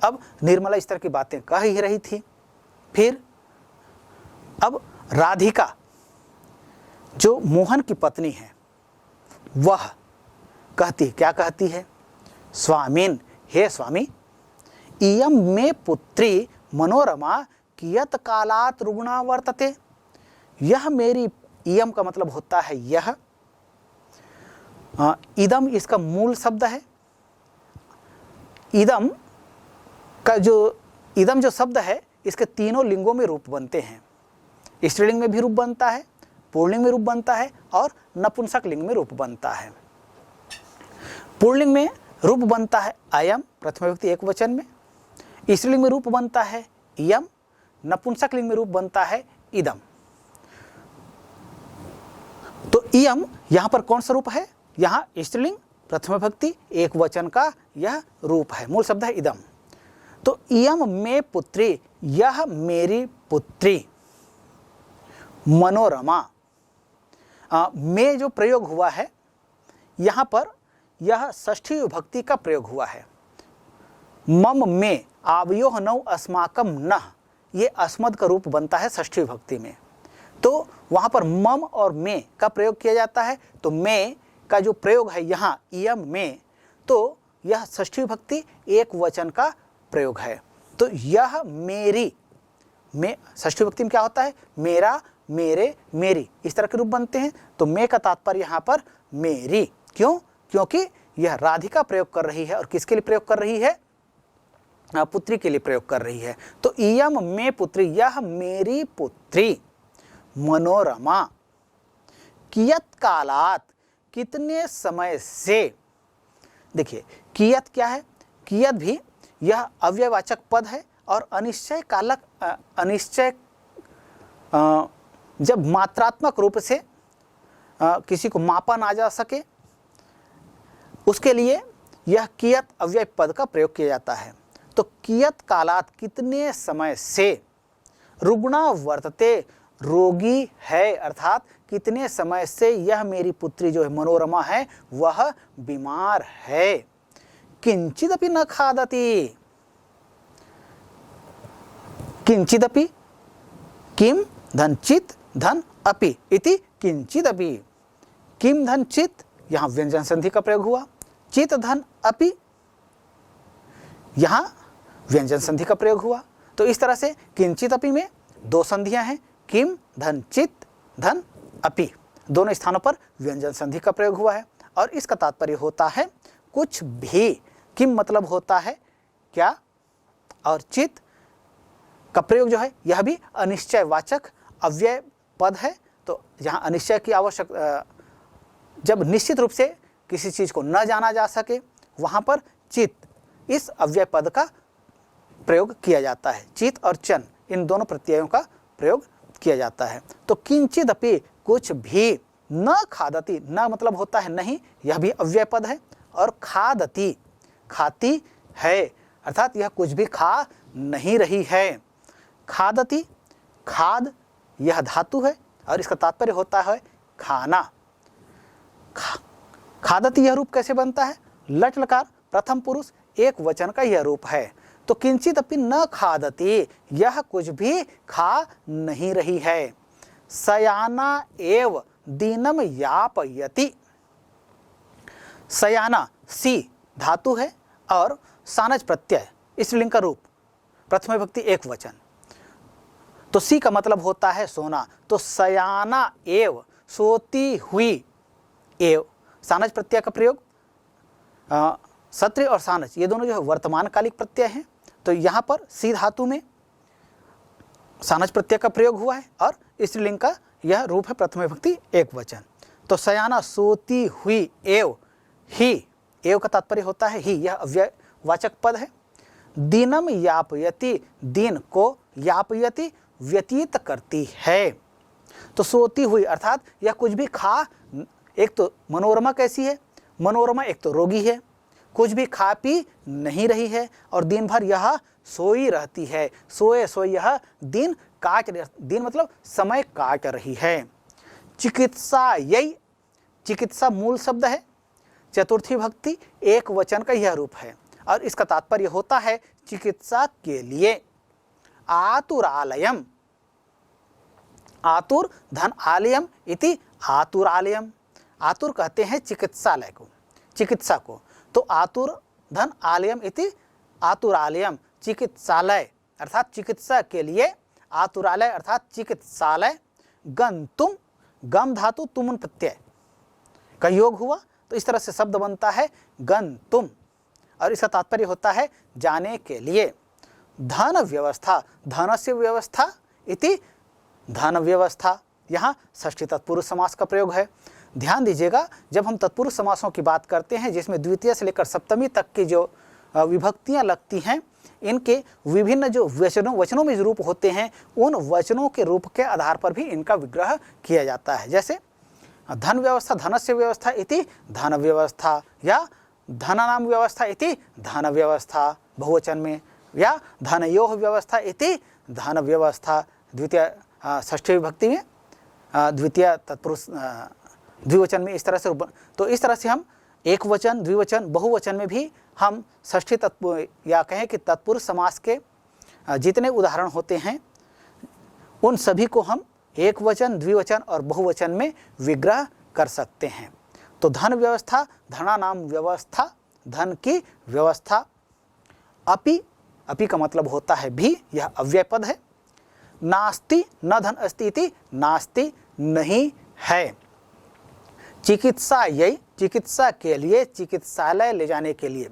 अब निर्मला इस तरह की बातें कह ही रही थी। फिर अब राधिका जो मोहन की पत्नी है वह कहती, क्या कहती है, स्वामीन, हे स्वामी, इयम मे पुत्री मनोरमा कियत कालात रुग्णा वर्तते। यह मेरी, इयम का मतलब होता है यह, इदम इसका मूल शब्द है। इदम जो शब्द है इसके तीनों लिंगों में रूप बनते हैं। स्त्रीलिंग में भी रूप बनता है, पुल्लिंग में रूप बनता है और नपुंसक लिंग में रूप बनता है। पुल्लिंग में रूप बनता है अयम, प्रथम विभक्ति एक वचन में। स्त्रीलिंग में रूप बनता है इयम, नपुंसक लिंग में रूप बनता है इदम। तो इयम यहां पर कौन सा रूप है, यहां स्त्रीलिंग प्रथम विभक्ति एक वचन का यह रूप है, मूल शब्द है इदम। तो इयम में पुत्री, यह मेरी पुत्री मनोरमा, में जो प्रयोग हुआ है यहां पर यह षष्ठी विभक्ति का प्रयोग हुआ है। मम में आवयोह नौ अस्माकम नः, ये अस्मद का रूप बनता है षष्ठी विभक्ति में। तो वहां पर मम और में का प्रयोग किया जाता है। तो में का जो प्रयोग है यहाँ इयम में, तो यह षष्ठी विभक्ति एक वचन का प्रयोग है। तो यह मेरी, में षष्ठी विभक्ति में क्या होता है, मेरा, मेरे, मेरी, इस तरह के रूप बनते हैं। तो में का तात्पर्य यहाँ पर मेरी, क्यों, क्योंकि यह राधिका प्रयोग कर रही है। और किसके लिए प्रयोग कर रही है, पुत्री के लिए प्रयोग कर रही है। तो इयम में पुत्री, यह मेरी पुत्री मनोरमा, कियत कालात, कितने समय से। देखिए कियत क्या है, कियत भी यह अव्ययवाचक पद है और अनिश्चय कालक, अनिश्चय जब मात्रात्मक रूप से किसी को मापा ना जा सके उसके लिए यह कियत अव्यय पद का प्रयोग किया जाता है। तो कियत कालात, कितने समय से, रुग्णा वर्तते, रोगी है, अर्थात कितने समय से यह मेरी पुत्री जो है मनोरमा है वह बीमार है। किंचिदपि न खादति, किंचिदपि, किम धन चित धन अपि इति किंचिदपि। किम धन चित, यहां व्यंजन संधि का प्रयोग हुआ। चित धन अपि, यहां व्यंजन संधि का प्रयोग हुआ। तो इस तरह से किंचित अपि में दो संधियां हैं, किम धन चित धन अपि, दोनों स्थानों पर व्यंजन संधि का प्रयोग हुआ है। और इसका तात्पर्य होता है कुछ भी। किम मतलब होता है क्या, और चित का प्रयोग जो है यह भी अनिश्चयवाचक अव्यय पद है। तो जहाँ अनिश्चय की आवश्यक, जब निश्चित रूप से किसी चीज़ को न जाना जा सके वहाँ पर चित इस अव्यय पद का प्रयोग किया जाता है। चित और चन इन दोनों प्रत्ययों का प्रयोग किया जाता है। तो किंचिदपि, कुछ भी, न खादति, न मतलब होता है नहीं, यह भी अव्यय पद है। और खादति, खाती है, अर्थात यह कुछ भी खा नहीं रही है। खादति, खाद यह धातु है और इसका तात्पर्य होता है खाना। खादति यह रूप कैसे बनता है, लट लकार प्रथम पुरुष एक वचन का यह रूप है। तो किंचिदपि न खादति, यह कुछ भी खा नहीं रही है। शयाना एव दीनम यापयति, शयाना सी धातु है और सानज प्रत्यय स्त्रीलिंग का रूप, प्रथम विभक्ति एक वचन। तो सी का मतलब होता है सोना। तो शयाना एव, सोती हुई, एव सानज प्रत्यय का प्रयोग, सत्र और सानज ये दोनों जो है वर्तमान कालिक प्रत्यय हैं। तो यहाँ पर सी धातु में सानज प्रत्यय का प्रयोग हुआ है और स्त्रीलिंग का यह रूप है प्रथम विभक्ति एक वचन। तो शयाना सोती हुई, एव ही, एव का तात्पर्य होता है ही, यह अव्ययवाचक पद है। दीनम यापयति, दिन को यापयति व्यतीत करती है। तो सोती हुई अर्थात यह कुछ भी खा, एक तो मनोरमा कैसी है, मनोरमा एक तो रोगी है, कुछ भी खा पी नहीं रही है और दिन भर यह सोई रहती है। सोए सोए यह दिन काट, दिन मतलब समय काट रही है। चिकित्सा यही, चिकित्सा मूल शब्द है, चतुर्थी भक्ति एक वचन का यह रूप है और इसका तात्पर्य होता है चिकित्सा के लिए। आतुरालयम, आतुर धन आलयम इति आतुरालयम। आतुर कहते हैं चिकित्सालय को, चिकित्सा को, तो आतुर धन आलयम इति आतुरालयम, चिकित्सालय अर्थात चिकित्सा के लिए, आतुरालय अर्थात चिकित्सालय। गंतुम, गम धातु तुमुन प्रत्यय का योग हुआ, तो इस तरह से शब्द बनता है गंतुम, और इसका तात्पर्य होता है जाने के लिए। धन व्यवस्था, धनस्य व्यवस्था इति धन व्यवस्था, यहाँ षष्ठी तत्पुरुष समास का प्रयोग है। ध्यान दीजिएगा, जब हम तत्पुरुष समासों की बात करते हैं जिसमें द्वितीय से लेकर सप्तमी तक की जो विभक्तियां लगती हैं, इनके विभिन्न जो वचनों में जो रूप होते हैं, उन वचनों के रूप के आधार पर भी इनका विग्रह किया जाता है। जैसे धन व्यवस्था, धनस्य व्यवस्था इति धन व्यवस्था, या धनानाम व्यवस्था इति धन व्यवस्था बहुवचन में, या धनयोः व्यवस्था इति धन व्यवस्था द्वितीय षष्ठी विभक्ति में, द्वितीय तत्पुरुष द्विवचन में, इस तरह से। तो इस तरह से हम एक वचन, द्विवचन, बहुवचन में भी हम षष्ठी तत्पुरुष या कहें कि तत्पुरुष समास के जितने उदाहरण होते हैं उन सभी को हम एक वचन, द्विवचन और बहुवचन में विग्रह कर सकते हैं। तो धन व्यवस्था, धनानाम व्यवस्था, धन की व्यवस्था। अपि, अपि का मतलब होता है भी, यह अव्यय पद है। नास्ति, न धन अस्ति इति नास्ति, नहीं है। चिकित्सा यही, चिकित्सा के लिए, चिकित्सालय ले जाने के लिए।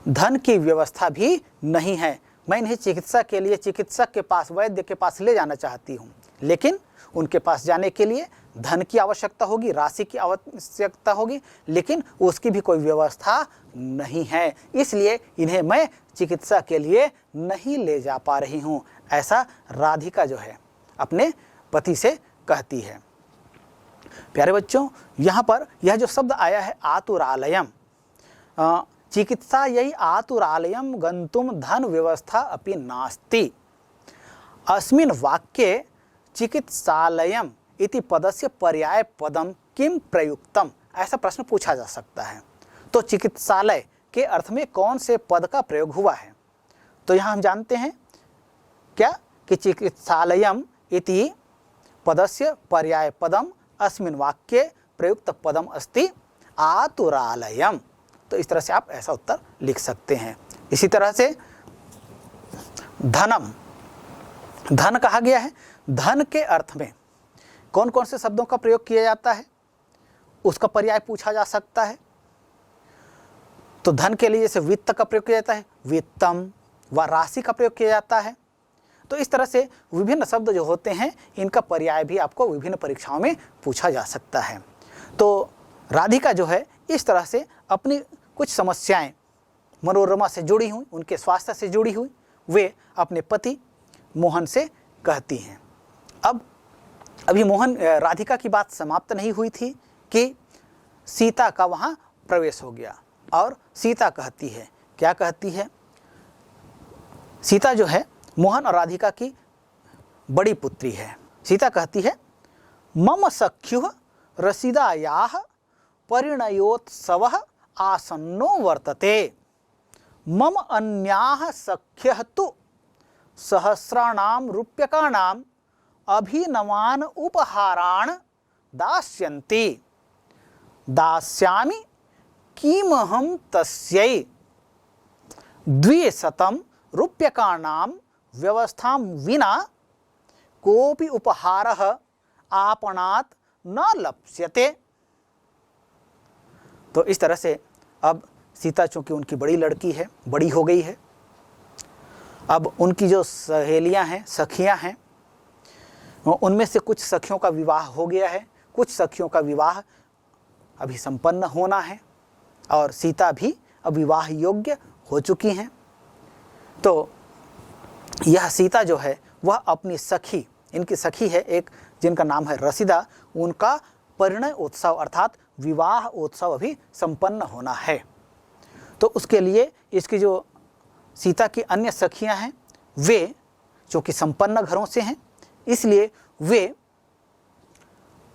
धन की व्यवस्था भी नहीं है, मैं इन्हें चिकित्सा के लिए चिकित्सक के पास, वैद्य के पास ले जाना चाहती हूँ, लेकिन उनके पास जाने के लिए धन की आवश्यकता होगी, राशि की आवश्यकता होगी, लेकिन उसकी भी कोई व्यवस्था नहीं है, इसलिए इन्हें मैं चिकित्सा के लिए नहीं ले जा पा रही हूँ। ऐसा राधिका जो है अपने पति से कहती है। प्यारे बच्चों, यहाँ पर यह जो शब्द आया है आतुरालयम, चिकित्सा यही आतुरालयम गंतुम धन व्यवस्था अपि नास्ति। अस्मिन् वाक्ये चिकित्सालयम इति पदस्य पर्याय पदम किम प्रयुक्तम, ऐसा प्रश्न पूछा जा सकता है। तो चिकित्सालय के अर्थ में कौन से पद का प्रयोग हुआ है? तो यहाँ हम जानते हैं क्या कि चिकित्सालयम इति पदस्य पर्याय पदम अस्मिन् वाक्ये प्रयुक्त पदम अस्ति आतुरालयम। तो इस तरह से आप ऐसा उत्तर लिख सकते हैं। इसी तरह से धनम, धन कहा गया है, धन के अर्थ में कौन कौन से शब्दों का प्रयोग किया जाता है उसका पर्याय पूछा जा सकता है। तो धन के लिए जैसे वित्त का प्रयोग किया जाता है, वित्तम, व राशि का प्रयोग किया जाता है। तो इस तरह से विभिन्न शब्द जो होते हैं इनका पर्याय भी आपको विभिन्न परीक्षाओं में पूछा जा सकता है। तो राधिका जो है इस तरह से अपनी कुछ समस्याएं मनोरमा से जुड़ी हुई, उनके स्वास्थ्य से जुड़ी हुई, वे अपने पति मोहन से कहती हैं। अब अभी मोहन, राधिका की बात समाप्त नहीं हुई थी कि सीता का वहाँ प्रवेश हो गया, और सीता कहती है, क्या कहती है? सीता जो है मोहन और राधिका की बड़ी पुत्री है। सीता कहती है, मम सख्युः रसिदायाः परिणयोत्सवः आसन्नो वर्तते, मम अन्याः सख्यः तु सहस्राणां रूप्यकाणां अभिनवान् उपहारान् दास्यन्ति, दास्यामि किमहं तस्यै 200 रूप्यकाणां व्यवस्थां विना कोऽपि उपहारः आपणात् न लप्स्यते। तो इस तरह से अब सीता चूंकि उनकी बड़ी लड़की है, बड़ी हो गई है, अब उनकी जो सहेलियां हैं, सखियां हैं, उनमें से कुछ सखियों का विवाह हो गया है, कुछ सखियों का विवाह अभी संपन्न होना है, और सीता भी अब विवाह योग्य हो चुकी हैं। तो यह सीता जो है वह अपनी सखी, इनकी सखी है एक जिनका नाम है रसिदा, उनका परिणय उत्सव अर्थात विवाह उत्सव अभी संपन्न होना है। तो उसके लिए इसकी जो सीता की अन्य सखियां हैं वे जो कि संपन्न घरों से हैं, इसलिए वे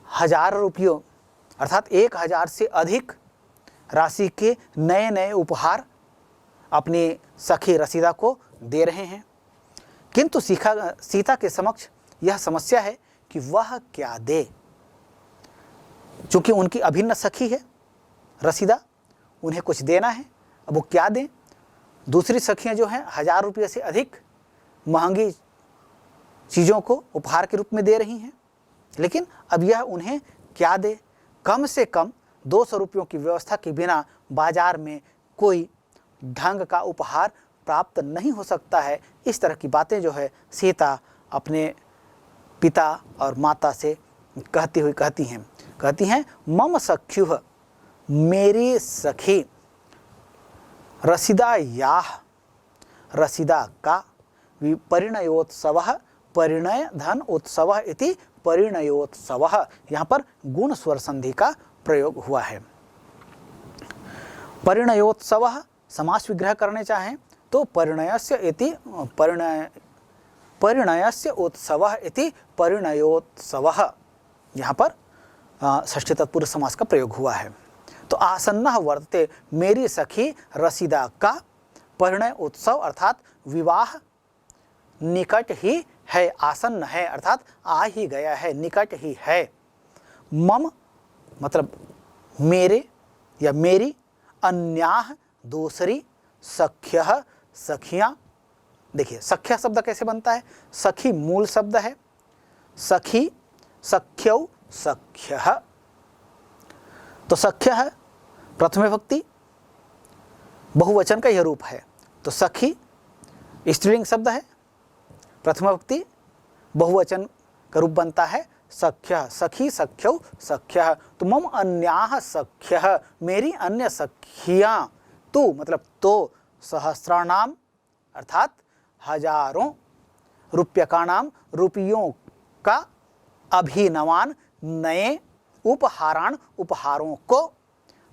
1000 रुपयों अर्थात 1000 से अधिक राशि के नए नए उपहार अपनी सखी रसीदा को दे रहे हैं, किंतु सीता के समक्ष यह समस्या है कि वह क्या दे। चूंकि उनकी अभिन्न सखी है रसीदा, उन्हें कुछ देना है, अब वो क्या दें। दूसरी सखियां जो हैं 1000 रुपये से अधिक महंगी चीज़ों को उपहार के रूप में दे रही हैं, लेकिन अब यह उन्हें क्या दे। कम से कम 200 रुपयों की व्यवस्था के बिना बाजार में कोई ढंग का उपहार प्राप्त नहीं हो सकता है। इस तरह की बातें जो है सीता अपने पिता और माता से कहती हैं मम सख्युः, मेरी सखी, रसीदा याह, रसीदा का, परिणयोत्सवः, परिणय धन उत्सव इति परिणयोत्सवः। यहाँ पर गुण स्वर संधि का प्रयोग हुआ है। परिणयोत्सवः समास विग्रह करने चाहें तो परिणयस्य इति परिणयस्य उत्सवः इति परिणयोत्सवः, यहाँ पर षष्ठी तत्पुरुष समास का प्रयोग हुआ है। तो आसन्नः वर्तते, मेरी सखी रसीदा का परिणय उत्सव अर्थात विवाह निकट ही है, आसन्न है अर्थात आ ही गया है, निकट ही है। मम मतलब मेरे या मेरी, अन्याह दूसरी, सख्यः सखियां। देखिए सख्य शब्द कैसे बनता है, सखी मूल शब्द है, सखी सख्यौ सख्यः, तो सख्य है प्रथम विभक्ति, बहुवचन का यह रूप है। तो सखी स्त्रीलिंग शब्द है, प्रथम विभक्ति, बहुवचन का रूप बनता है सख्य, सखी सख्यौ सख्यः। तो मम अन्याः सख्यः, मेरी अन्य सखियां, तू मतलब तो, सहस्राणाम अर्थात हजारों, रूप्यकाणाम रुपयों का, अभिनवान नए, उपहारान उपहारों को,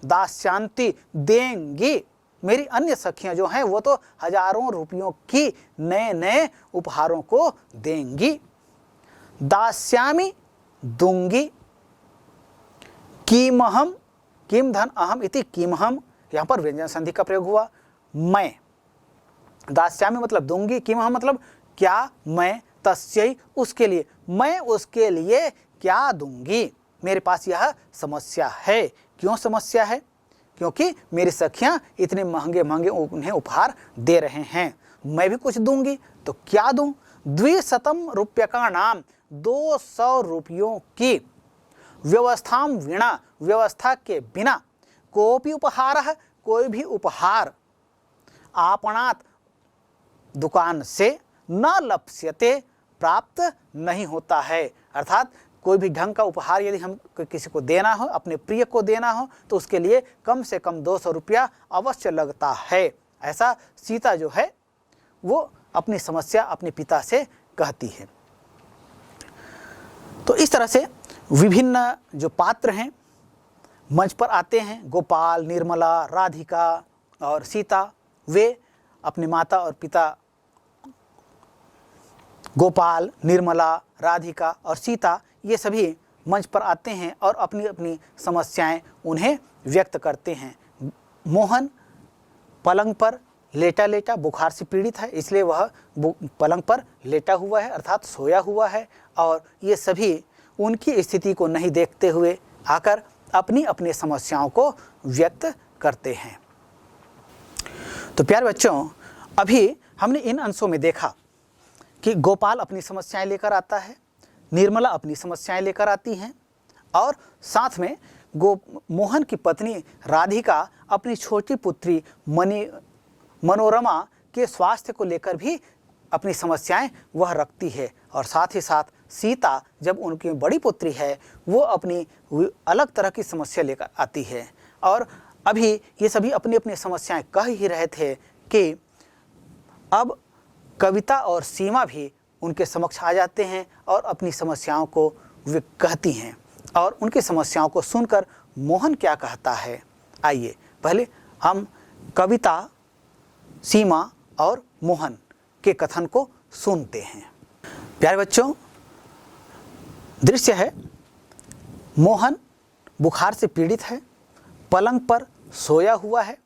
दास्यांति देंगी, मेरी अन्य सखियां जो हैं वो तो हजारों रुपयों की नए नए उपहारों को देंगी। दास्यामि दूंगी, किमहम, किम धन अहम इति किमहम, यहाँ पर व्यंजन संधि का प्रयोग हुआ। मैं, दास्यामि मतलब दूंगी, किमहम मतलब क्या मैं, तस्यै उसके लिए, मैं उसके लिए क्या दूंगी। मेरे पास यह समस्या है। क्यों समस्या है? क्योंकि मेरी सखियां इतने महंगे महंगे उन्हें उपहार दे रहे हैं, मैं भी कुछ दूंगी, तो क्या दूं। 200 रूप्यकाणाम, 200 रुपयों की, व्यवस्थाम विना व्यवस्था के बिना, कोपि उपहारः कोई भी उपहार, आपणात दुकान से, न लप्स्यते प्राप्त नहीं होता है। अर्थात कोई भी ढंग का उपहार यदि हम किसी को देना हो, अपने प्रिय को देना हो, तो उसके लिए कम से कम 200 रुपया अवश्य लगता है। ऐसा सीता जो है वो अपनी समस्या अपने पिता से कहती है। तो इस तरह से विभिन्न जो पात्र हैं मंच पर आते हैं, गोपाल, निर्मला, राधिका और सीता, वे अपने माता और पिता, गोपाल, निर्मला, राधिका और सीता, ये सभी मंच पर आते हैं और अपनी अपनी समस्याएं उन्हें व्यक्त करते हैं। मोहन पलंग पर लेटा लेटा बुखार से पीड़ित है, इसलिए वह पलंग पर लेटा हुआ है अर्थात सोया हुआ है, और ये सभी उनकी स्थिति को नहीं देखते हुए आकर अपनी अपनी समस्याओं को व्यक्त करते हैं। तो प्यारे बच्चों, अभी हमने इन अंशों में देखा कि गोपाल अपनी समस्याएं लेकर आता है, निर्मला अपनी समस्याएं लेकर आती हैं, और साथ में मोहन की पत्नी राधिका अपनी छोटी पुत्री मनोरमा के स्वास्थ्य को लेकर भी अपनी समस्याएं वह रखती है। और साथ ही साथ सीता, जब उनकी बड़ी पुत्री है, वो अपनी अलग तरह की समस्या लेकर आती है। और अभी ये सभी अपनी अपनी समस्याएं कह ही रहे थे कि अब कविता और सीमा भी उनके समक्ष आ जाते हैं और अपनी समस्याओं को वे कहती हैं, और उनकी समस्याओं को सुनकर मोहन क्या कहता है, आइए पहले हम कविता, सीमा और मोहन के कथन को सुनते हैं। प्यारे बच्चों, दृश्य है, मोहन बुखार से पीड़ित है, पलंग पर सोया हुआ है,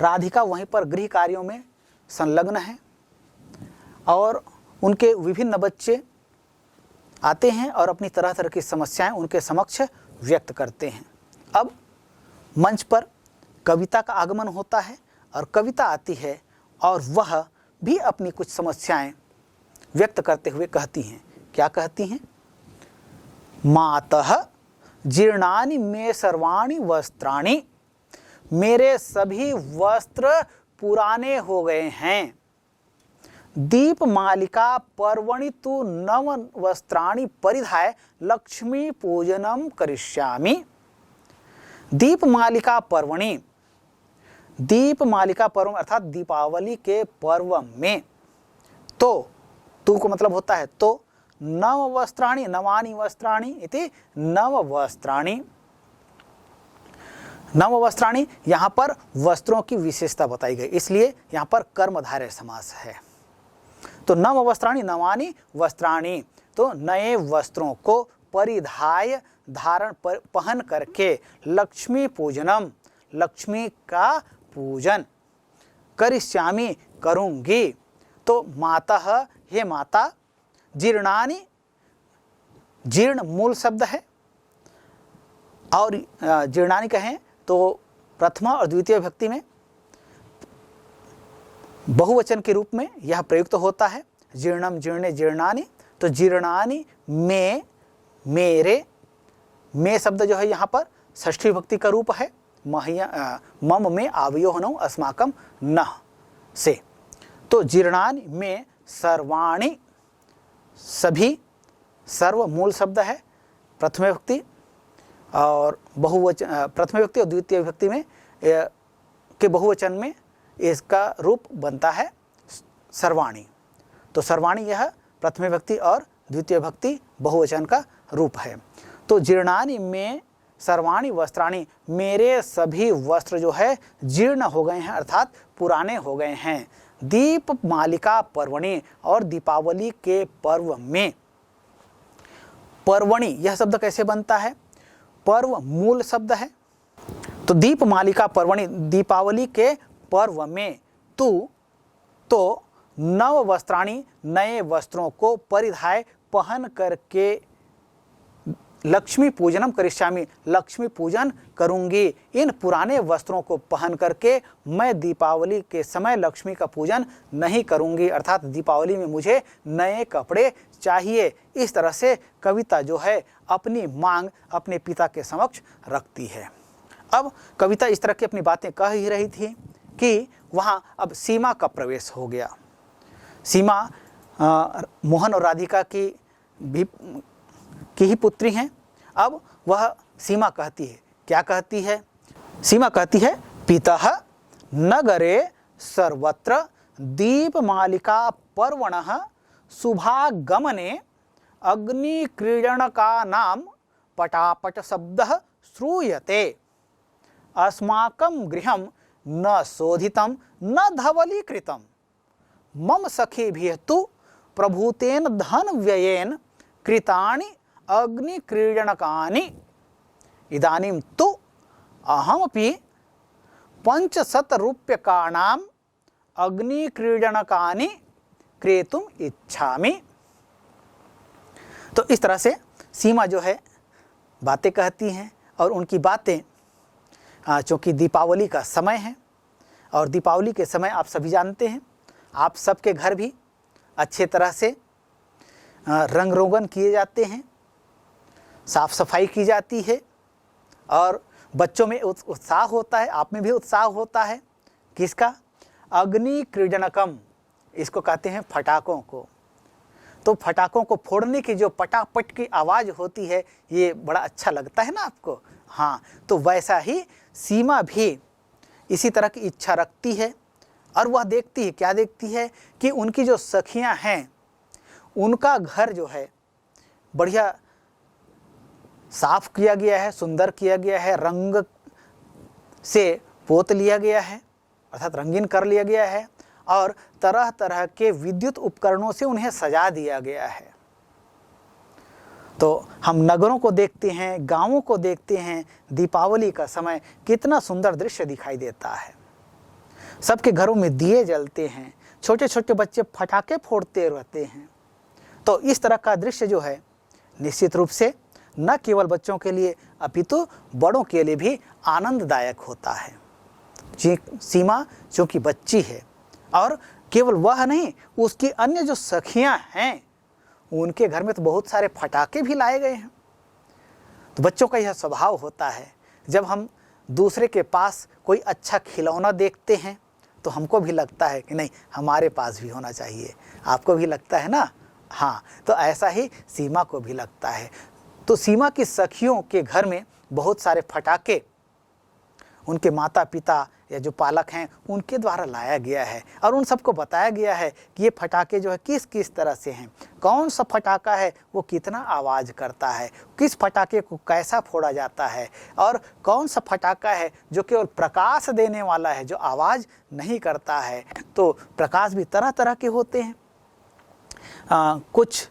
राधिका वहीं पर गृह कार्यों में संलग्न है और उनके विभिन्न बच्चे आते हैं और अपनी तरह तरह की समस्याएं उनके समक्ष व्यक्त करते हैं। अब मंच पर कविता का आगमन होता है और कविता आती है और वह भी अपनी कुछ समस्याएं व्यक्त करते हुए कहती हैं। क्या कहती हैं? मातः जीर्णानि मे सर्वाणि वस्त्राणि, मेरे सभी वस्त्र पुराने हो गए हैं। दीप मालिका पर्वणि तु नव वस्त्राणि परिधाय लक्ष्मी पूजनम करिष्यामि। दीप मालिका पर्वणि, दीप मालिका पर्व अर्थात दीपावली के पर्व में, तो तू को मतलब होता है तो, नव वस्त्राणि नवानि वस्त्राणि इति नव वस्त्राणि। नव वस्त्राणि यहाँ पर वस्त्रों की विशेषता बताई गई, इसलिए यहाँ पर कर्मधारय समास है। तो नव वस्त्राणि नवानि वस्त्राणि, तो नए वस्त्रों को परिधाय धारण पहन करके लक्ष्मी पूजनम, लक्ष्मी का पूजन, करिष्यामि करूंगी। तो मातः, हे माता, जीर्णानि, जीर्ण मूल शब्द है और जीर्णानि कहें तो प्रथमा और द्वितीय विभक्ति में बहुवचन के रूप में यह प्रयुक्त होता है। जीर्णम जीर्णे जीर्णानि, तो जीर्णानि में, मेरे, में शब्द जो है यहाँ पर षष्ठी विभक्ति का रूप है। मम में आवयोः नौ अस्माकं नः से, तो जीर्णानि में सर्वाणि, सभी, सर्व मूल शब्द है प्रथम विभक्ति और बहुवचन, प्रथम विभक्ति और द्वितीय विभक्ति में के बहुवचन में इसका रूप बनता है सर्वाणि। तो सर्वाणि यह प्रथम विभक्ति और द्वितीय विभक्ति बहुवचन का रूप है। तो जीर्णानि में सर्वाणि वस्त्राणि, मेरे सभी वस्त्र जो है जीर्ण हो गए हैं अर्थात पुराने हो गए हैं। दीप मालिका पर्वणि, और दीपावली के पर्व में। पर्वणि यह शब्द कैसे बनता है? पर्व मूल शब्द है, तो दीप मालिका पर्वणि, दीपावली के पर्व में, तू, तो नव वस्त्राणि, नए वस्त्रों को परिधाय पहन करके लक्ष्मी पूजनम करिष्यामि, लक्ष्मी पूजन करूंगी। इन पुराने वस्त्रों को पहन करके मैं दीपावली के समय लक्ष्मी का पूजन नहीं करूंगी, अर्थात दीपावली में मुझे नए कपड़े चाहिए। इस तरह से कविता जो है अपनी मांग अपने पिता के समक्ष रखती है। अब कविता इस तरह की अपनी बातें कह ही रही थी कि वहाँ अब सीमा का प्रवेश हो गया। सीमा मोहन और राधिका की ही पुत्री हैं। अब वह सीमा कहती है, क्या कहती है? सीमा कहती है, पितः नगरे सर्वत्र दीपमालिका पर्वणः शुभागमने अग्निक्रीडनकानां पटापट शब्दः श्रूयते। अस्माकं गृहं न शोधितं न धवलीकृतं, मम सखीभिः तु प्रभूतेन धन व्ययेन कृतानि अग्निक्रीडनकानि। इदानीं तु अहमपि 500 रूप्यकाणाम् अग्निक्रीडनकानि क्रेतुम इच्छामि। तो इस तरह से सीमा जो है बातें कहती हैं और उनकी बातें, चूँकि दीपावली का समय है और दीपावली के समय आप सभी जानते हैं, आप सबके घर भी अच्छे तरह से रंग रोगन किए जाते हैं, साफ सफाई की जाती है और बच्चों में उत्साह होता है, आप में भी उत्साह होता है। किसका? अग्नि क्रीडनकम, इसको कहते हैं फटाकों को। तो फटाकों को फोड़ने की जो पटापट की आवाज़ होती है, ये बड़ा अच्छा लगता है ना आपको? हाँ, तो वैसा ही सीमा भी इसी तरह की इच्छा रखती है और वह देखती है, क्या देखती है कि उनकी जो सखियां हैं उनका घर जो है बढ़िया साफ किया गया है, सुंदर किया गया है, रंग से पोत लिया गया है अर्थात रंगीन कर लिया गया है और तरह तरह के विद्युत उपकरणों से उन्हें सजा दिया गया है। तो हम नगरों को देखते हैं, गांवों को देखते हैं, दीपावली का समय कितना सुंदर दृश्य दिखाई देता है। सबके घरों में दिए जलते हैं, छोटे छोटे बच्चे पटाखे फोड़ते रहते हैं। तो इस तरह का दृश्य जो है निश्चित रूप से न केवल बच्चों के लिए अपितु बड़ों के लिए भी आनंददायक होता है। सीमा चूँकि बच्ची है और केवल वह नहीं, उसकी अन्य जो सखियां हैं उनके घर में तो बहुत सारे पटाखे भी लाए गए हैं। तो बच्चों का यह स्वभाव होता है, जब हम दूसरे के पास कोई अच्छा खिलौना देखते हैं तो हमको भी लगता है कि नहीं, हमारे पास भी होना चाहिए। आपको भी लगता है ना? हाँ, तो ऐसा ही सीमा को भी लगता है। तो सीमा की सखियों के घर में बहुत सारे पटाखे उनके माता पिता या जो पालक हैं उनके द्वारा लाया गया है और उन सबको बताया गया है कि ये फटाके जो है किस किस तरह से हैं, कौन सा फटाका है वो कितना आवाज़ करता है, किस फटाके को कैसा फोड़ा जाता है और कौन सा फटाका है जो केवल प्रकाश देने वाला है, जो आवाज़ नहीं करता है। तो प्रकाश भी तरह तरह के होते हैं। कुछ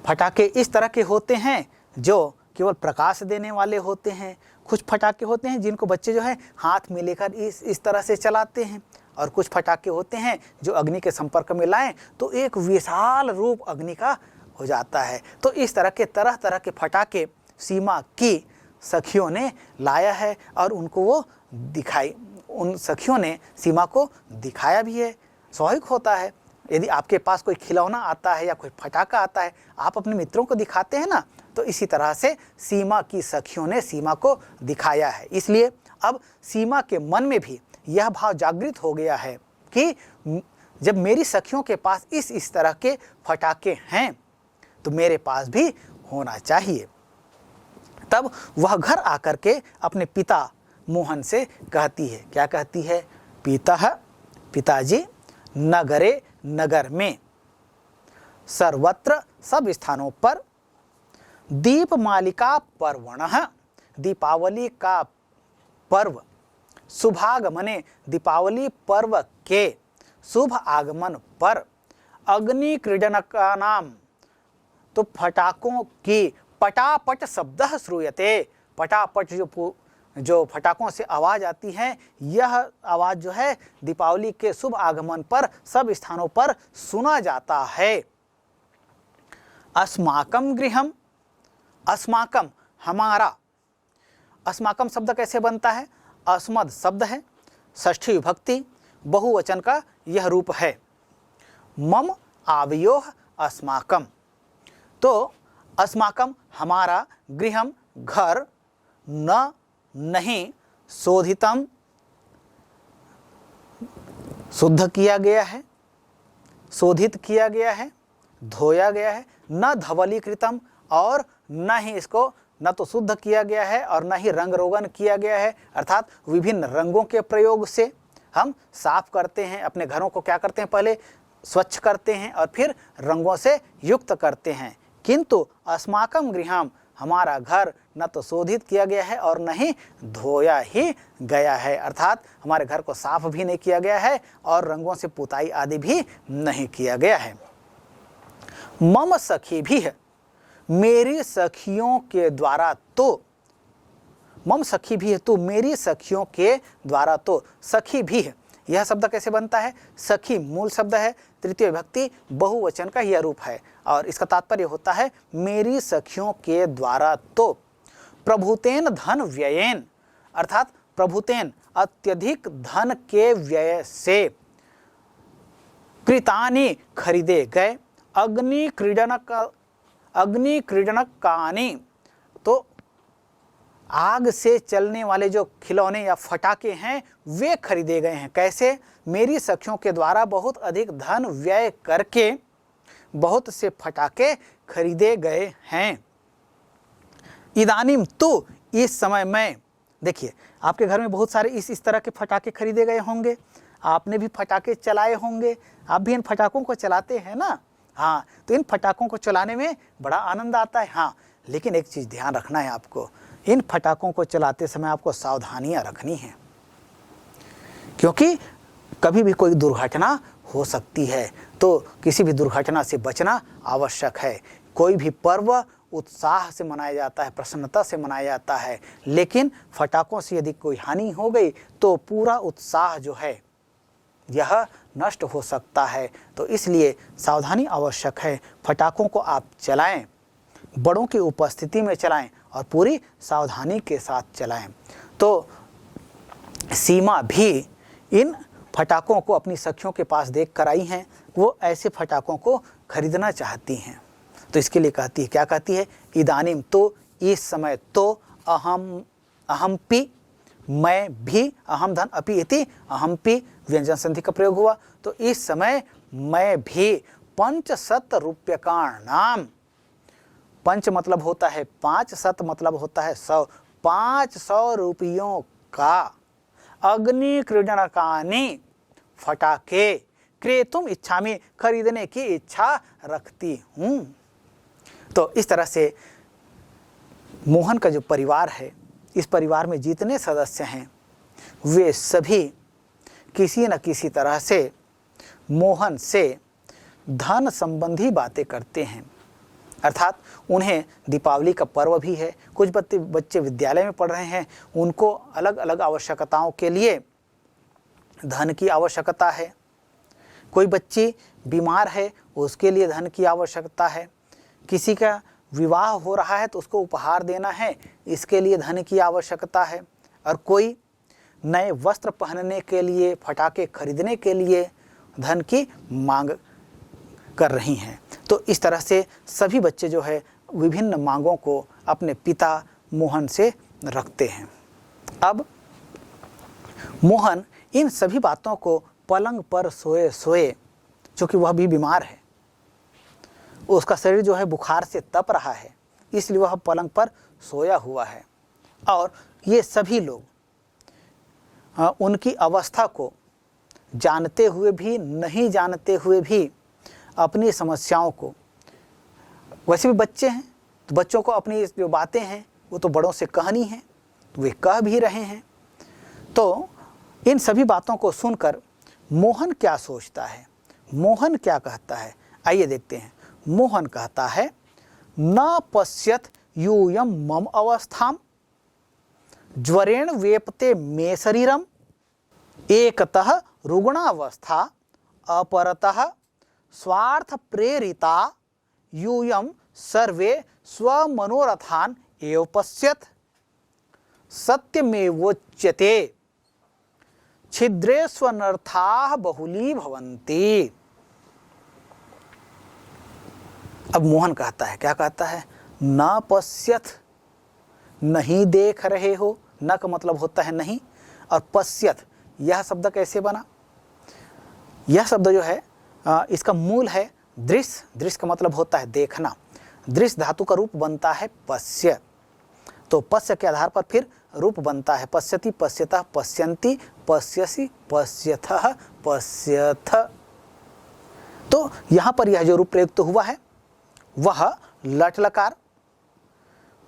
फटाके इस तरह के होते हैं जो केवल प्रकाश देने वाले होते हैं। कुछ फटाके होते हैं जिनको बच्चे जो है हाथ में लेकर इस तरह से चलाते हैं और कुछ फटाके होते हैं जो अग्नि के संपर्क में लाएं तो एक विशाल रूप अग्नि का हो जाता है। तो इस तरह के तरह तरह के फटाके सीमा की सखियों ने लाया है और उनको वो दिखाई, उन सखियों ने सीमा को दिखाया भी है। स्वाभाविक होता है, यदि आपके पास कोई खिलौना आता है या कोई फटाका आता है, आप अपने मित्रों को दिखाते हैं ना, तो इसी तरह से सीमा की सखियों ने सीमा को दिखाया है। इसलिए अब सीमा के मन में भी यह भाव जागृत हो गया है कि जब मेरी सखियों के पास इस तरह के फटाके हैं तो मेरे पास भी होना चाहिए। तब वह घर आकर के अपने पिता मोहन से कहती है, क्या कहती है? पिताजी, नगरे नगर में सर्वत्र सब स्थानों पर दीप मालिका पर्वणः, दीपावली का पर्व शुभागमने, दीपावली पर्व के शुभ आगमन पर अग्नि क्रीडन का नाम, तो फटाकों की पटापट शब्द श्रूयते, पटापट जो फटाकों से आवाज़ आती है, यह आवाज़ जो है दीपावली के शुभ आगमन पर सब स्थानों पर सुना जाता है। अस्माकम गृहम, अस्माकम हमारा, अस्माकम शब्द कैसे बनता है? अस्मद शब्द है, षष्ठी विभक्ति, बहुवचन का यह रूप है। मम आवयोः अस्माकम, तो अस्माकम हमारा, गृहम घर, न नहीं, शोधितम शुद्ध किया गया है, शोधित किया गया है, धोया गया है, न धवलीकृतम और न ही इसको न तो शुद्ध किया गया है और न ही रंग रोगन किया गया है। अर्थात विभिन्न रंगों के प्रयोग से हम साफ करते हैं अपने घरों को, क्या करते हैं? पहले स्वच्छ करते हैं और फिर रंगों से युक्त करते हैं। किंतु अस्माकम गृहम, हमारा घर न तो शोधित किया गया है और न ही धोया ही गया है, अर्थात हमारे घर को साफ भी नहीं किया गया है और रंगों से पुताई आदि भी नहीं किया गया है। मम सखी भी है, मेरी सखियों के द्वारा तो, मम सखी भी है तो मेरी सखियों के द्वारा तो, सखी भी है यह शब्द कैसे बनता है? सखी मूल शब्द है, तृतीय विभक्ति बहुवचन का यह रूप है और इसका तात्पर्य होता है मेरी सखियों के द्वारा तो प्रभुतेन धन व्ययेन, अर्थात प्रभुतेन अत्यधिक धन के व्यय से कृतानि खरीदे गए अग्नि क्रीडनकानि, तो आग से चलने वाले जो खिलौने या फटाके हैं वे खरीदे गए हैं। कैसे? मेरी सखियों के द्वारा बहुत अधिक धन व्यय करके बहुत से फटाके खरीदे गए हैं। इदानीम तो, इस समय में, देखिए आपके घर में बहुत सारे इस तरह के फटाके खरीदे गए होंगे, आपने भी फटाके चलाए होंगे, आप भी इन फटाकों को चलाते हैं ना? हाँ, तो इन फटाकों को चलाने में बड़ा आनंद आता है। हाँ, लेकिन एक चीज़ ध्यान रखना है आपको, इन फटाकों को चलाते समय आपको सावधानियां रखनी हैं, क्योंकि कभी भी कोई दुर्घटना हो सकती है। तो किसी भी दुर्घटना से बचना आवश्यक है। कोई भी पर्व उत्साह से मनाया जाता है, प्रसन्नता से मनाया जाता है, लेकिन फटाकों से यदि कोई हानि हो गई तो पूरा उत्साह जो है यह नष्ट हो सकता है। तो इसलिए सावधानी आवश्यक है। पटाखों को आप चलाएं, बड़ों की उपस्थिति में चलाएं और पूरी सावधानी के साथ चलाएं। तो सीमा भी इन फटाकों को अपनी सखियों के पास देख कर आई हैं। वो ऐसे फटाकों को खरीदना चाहती हैं। तो इसके लिए कहती है, क्या कहती है? इदानीम, तो इस समय, तो अहमपि, मैं भी, अहम धन अपि इति अहमपि व्यंजन संधि का प्रयोग हुआ। तो इस समय मैं भी 500 रूप्यकाणाम, पंच मतलब होता है 5, सत मतलब होता है 100, 500 रुपयों का अग्नि क्रीडनकानि फटाके क्रेतुम इच्छामि, खरीदने की इच्छा रखती हूँ। तो इस तरह से मोहन का जो परिवार है, इस परिवार में जितने सदस्य हैं वे सभी किसी न किसी तरह से मोहन से धन संबंधी बातें करते हैं। अर्थात उन्हें दीपावली का पर्व भी है, कुछ बच्चे विद्यालय में पढ़ रहे हैं, उनको अलग अलग आवश्यकताओं के लिए धन की आवश्यकता है। कोई बच्ची बीमार है, उसके लिए धन की आवश्यकता है। किसी का विवाह हो रहा है तो उसको उपहार देना है, इसके लिए धन की आवश्यकता है। और कोई नए वस्त्र पहनने के लिए, फटाके खरीदने के लिए धन की मांग कर रही हैं। तो इस तरह से सभी बच्चे जो है विभिन्न मांगों को अपने पिता मोहन से रखते हैं। अब मोहन इन सभी बातों को पलंग पर सोए सोए, क्योंकि वह भी बीमार है, उसका शरीर जो है बुखार से तप रहा है, इसलिए वह पलंग पर सोया हुआ है। और ये सभी लोग उनकी अवस्था को जानते हुए भी, नहीं जानते हुए भी अपनी समस्याओं को, वैसे भी बच्चे हैं तो बच्चों को अपनी जो बातें हैं वो तो बड़ों से कहनी है, तो वे कह भी रहे हैं। तो इन सभी बातों को सुनकर मोहन क्या सोचता है, मोहन क्या कहता है, आइए देखते हैं। मोहन कहता है, न पश्यत यूयम मम अवस्थाम ज्वरेण वेपते मे शरीरम, एकतः रुग्णावस्था अपरतः स्वार्थ प्रेरिता यूयम सर्वे स्वमनोरथान एव पश्यत, सत्यमेवोच्यते छिद्रे स्वनर्थाः बहुली भवन्ति। अब मोहन कहता है, क्या कहता है? न पश्यत, नहीं देख रहे हो। न का मतलब होता है नहीं, और पश्यत यह शब्द कैसे बना? यह शब्द जो है इसका मूल है दृश्य। दृश्य का मतलब होता है देखना। दृश्य धातु का रूप बनता है पश्य, तो पश्य के आधार पर फिर रूप बनता है पश्यति, पश्यतः, पश्यन्ति, पश्यसि, पश्यथः, पश्यथ। तो यहाँ पर यह जो रूप प्रयुक्त हुआ है वह लट लकार,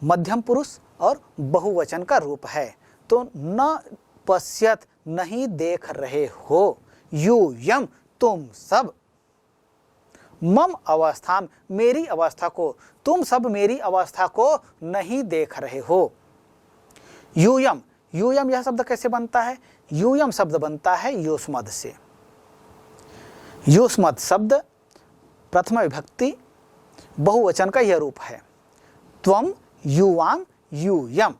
मध्यम पुरुष और बहुवचन का रूप है। तो न पश्यत, नहीं देख रहे हो, यूयम तुम सब, मम अवस्था, मेरी अवस्था को, तुम सब मेरी अवस्था को नहीं देख रहे हो। यूयम, यूयम यह शब्द कैसे बनता है? यूयम शब्द बनता है युष्मद से। युष्मद शब्द प्रथम विभक्ति बहुवचन का यह रूप है। त्वम युवाम यूयम,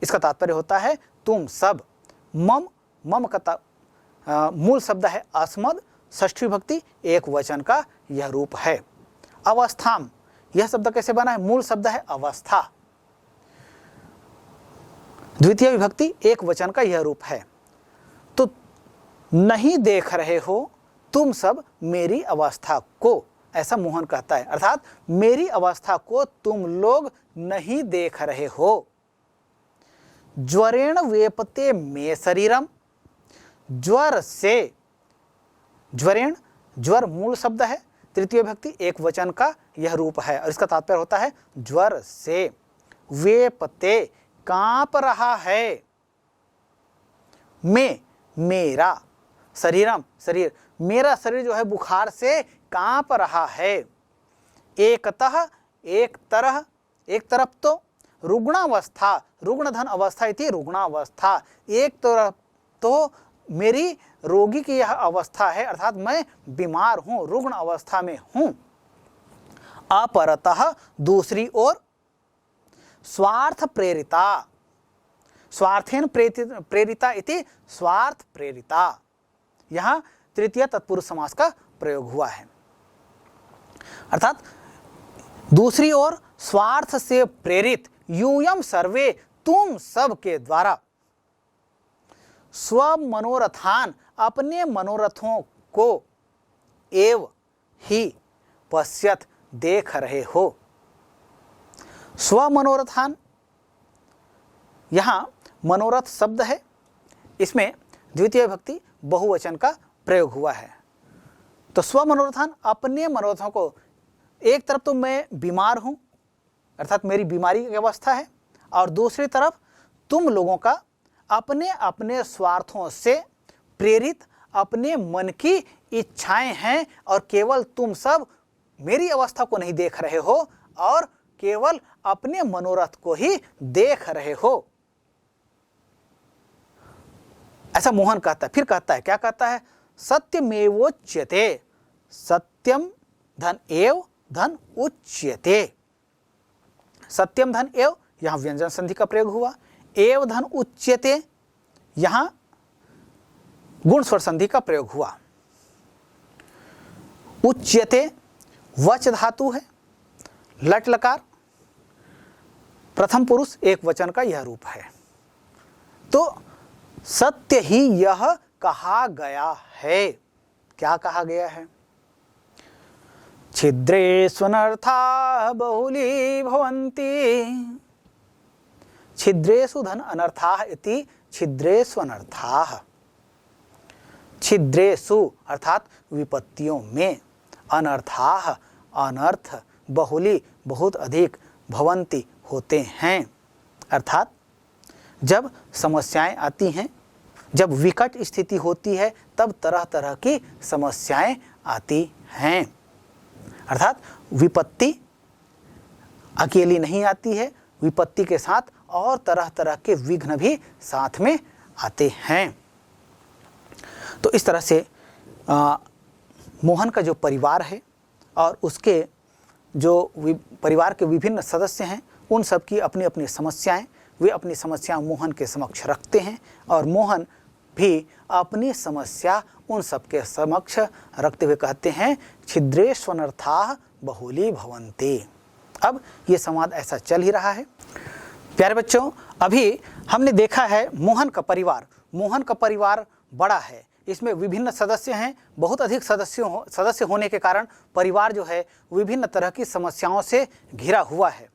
इसका तात्पर्य होता है तुम सब। मम, मम का मूल शब्द है अस्मद, षष्ठी विभक्ति एक वचन का यह रूप है। अवस्थाम, यह शब्द कैसे बना है? मूल शब्द है अवस्था, द्वितीय विभक्ति एक वचन का यह रूप है। तो नहीं देख रहे हो तुम सब मेरी अवस्था को, ऐसा मोहन कहता है। अर्थात मेरी अवस्था को तुम लोग नहीं देख रहे हो। ज्वरेण वेपते मे शरीरम, ज्वर से, ज्वरेण, ज्वर मूल शब्द है, तृतीय विभक्ति एक वचन का यह रूप है और इसका तात्पर्य होता है ज्वर से। वेपते, कांप रहा है, में, मेरा, शरीरम, शरीर, मेरा शरीर जो है बुखार से कांप रहा है। एकतः, एक तरह, एक तरफ तो, रुग्णावस्था, रुग्ण धन अवस्था इति रुग्णावस्था, एक तरफ तो मेरी रोगी की यह अवस्था है, अर्थात मैं बीमार हूं, रुग्ण अवस्था में हूं। अपरतः दूसरी ओर स्वार्थ प्रेरिता, स्वार्थेन प्रेरिता इति स्वार्थ प्रेरिता, यहां तृतीय तत्पुरुष समास का प्रयोग हुआ है। अर्थात दूसरी ओर स्वार्थ से प्रेरित यूयम सर्वे, तुम सब के द्वारा स्व मनोरथान, अपने मनोरथों को एव ही पश्यत, देख रहे हो। स्व मनोरथान, यहां मनोरथ शब्द है, इसमें द्वितीय विभक्ति बहुवचन का प्रयोग हुआ है। तो स्व मनोरथान, अपने मनोरथों को, एक तरफ तो मैं बीमार हूं अर्थात मेरी बीमारी की अवस्था है, और दूसरी तरफ तुम लोगों का अपने अपने स्वार्थों से प्रेरित अपने मन की इच्छाएं हैं, और केवल तुम सब मेरी अवस्था को नहीं देख रहे हो और केवल अपने मनोरथ को ही देख रहे हो। ऐसा मोहन कहता है। फिर कहता है, क्या कहता है? सत्यमेवोच्यते, सत्यम धन एव धन उच्यते। सत्यम धन एव, यहां व्यंजन संधि का प्रयोग हुआ। एव धन उच्यते, यहां गुण स्वर संधि का प्रयोग हुआ। उच्यते वच धातु है, लट लकार, प्रथम पुरुष एक वचन का यह रूप है। तो सत्य ही यह कहा गया है। क्या कहा गया है? छिद्रेष्वनर्था बहुली भवन्ति, छिद्रेषु धन अनर्थाः इति छिद्रेष्वनर्थाः। छिद्रेषु अर्थात विपत्तियों में, अनर्थाः अनर्थ, बहुली बहुत अधिक, भवन्ति होते हैं। अर्थात जब समस्याएं आती हैं, जब विकट स्थिति होती है, तब तरह तरह की समस्याएं आती हैं। अर्थात विपत्ति अकेली नहीं आती है, विपत्ति के साथ और तरह तरह के विघ्न भी साथ में आते हैं। तो इस तरह से मोहन का जो परिवार है और उसके जो परिवार के विभिन्न सदस्य हैं, उन सब की अपनी अपनी समस्याएं, वे अपनी समस्या मोहन के समक्ष रखते हैं और मोहन भी अपनी समस्या उन सब के समक्ष रखते हुए कहते हैं, छिद्रेष्वनर्थाः बहुली भवन्ति। अब ये संवाद ऐसा चल ही रहा है। प्यारे बच्चों, अभी हमने देखा है मोहन का परिवार। मोहन का परिवार बड़ा है, इसमें विभिन्न सदस्य हैं। बहुत अधिक सदस्य होने के कारण परिवार जो है विभिन्न तरह की समस्याओं से घिरा हुआ है।